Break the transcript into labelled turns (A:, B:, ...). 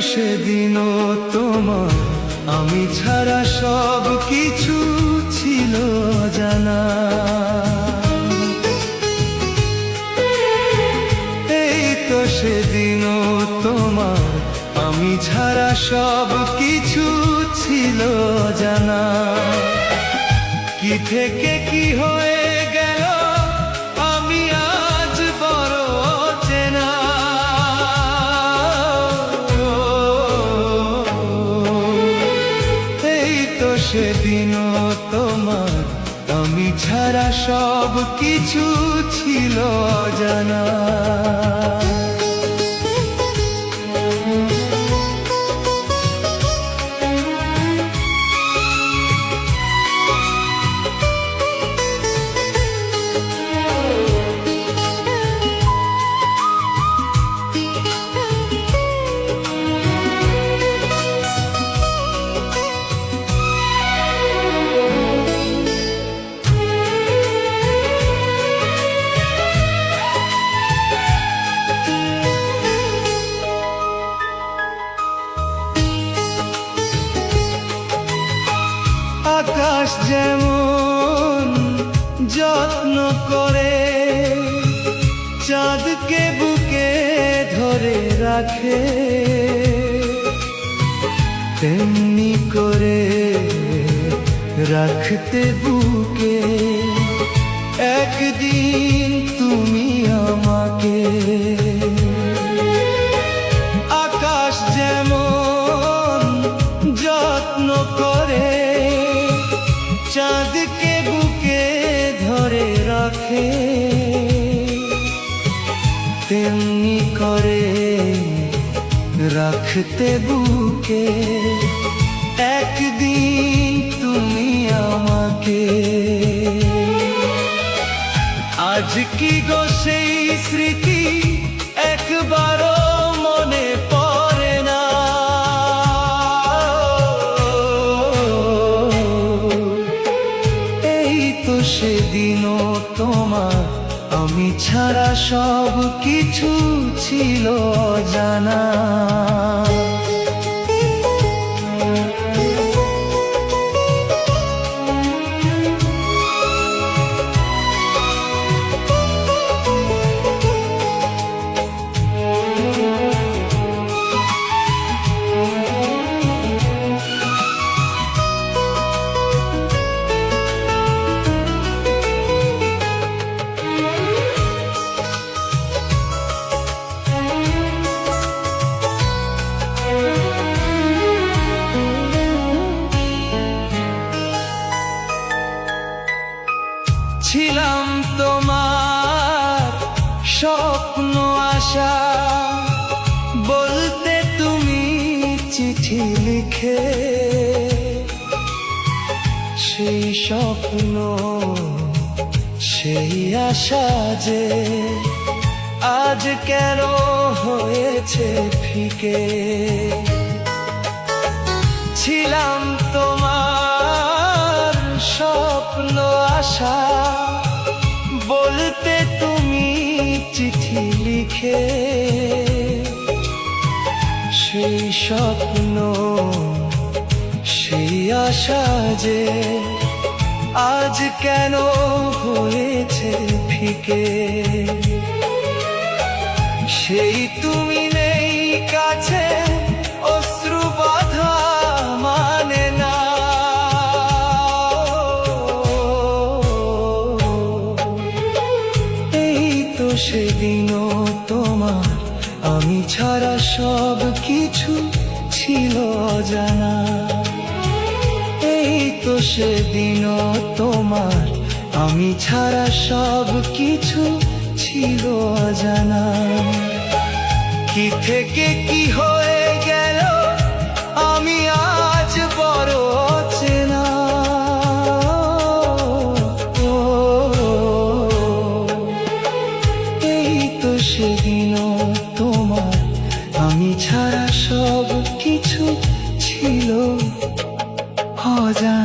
A: সেদিনও তোমার আমি ছাড়া সব কিছু ছিল জানা। এই তো সেদিনও তোমার আমি ছাড়া সব কিছু ছিল জানা। কি থেকে কি হয়ে গেল আমি আজ বড় চেনা। এই তো সেদিনও তোমার আমি ছাড়া সব কিছু ছিল জানা। আকাশ যেমন যত্ন করে চাঁদকে বুকে ধরে রাখে, তেমনি করে রাখতে বুকে একদিন তুমি আমাকে। আকাশ যেমন যত্ন করে চাঁদকে বুকে ধরে রাখে, তেমনি করে রাখতে বুকে একদিন তুমি আমাকে। আজ কি গো সেই স্মৃতি একবারও মনে পড়ে না। এই তো সেদিনও তোমার আমি ছাড়া সব কিছু ছিল জানা। ছিলাম তোমার স্বপ্ন আশা বলতে তুমি চিঠি লিখে, সেই স্বপ্ন সেই আশা যে আজ কেন হয়েছে ফিকে। ছিলাম তোমার স্বপ্ন আশা বলতে তুমি চিঠি লিখে, সেই স্বপ্ন সেই আশা যে আজ কেন হয়েছে ফিকে। সেই তুমি নেই কাছে অশ্রু বাঁধা মানে না। এই তো সেদিনও তোমার আমি ছাড়া সব কিছু ছিল জানা। এই তো সেদিনও তোমার আমি ছাড়া সব কিছু ছিল জানা। কি থেকে কি হয়ে গেল আমি আজ বড় চেনা। এই তো সেদিনও তোমার আমি ছাড়া সব কিছু ছিল অজানা।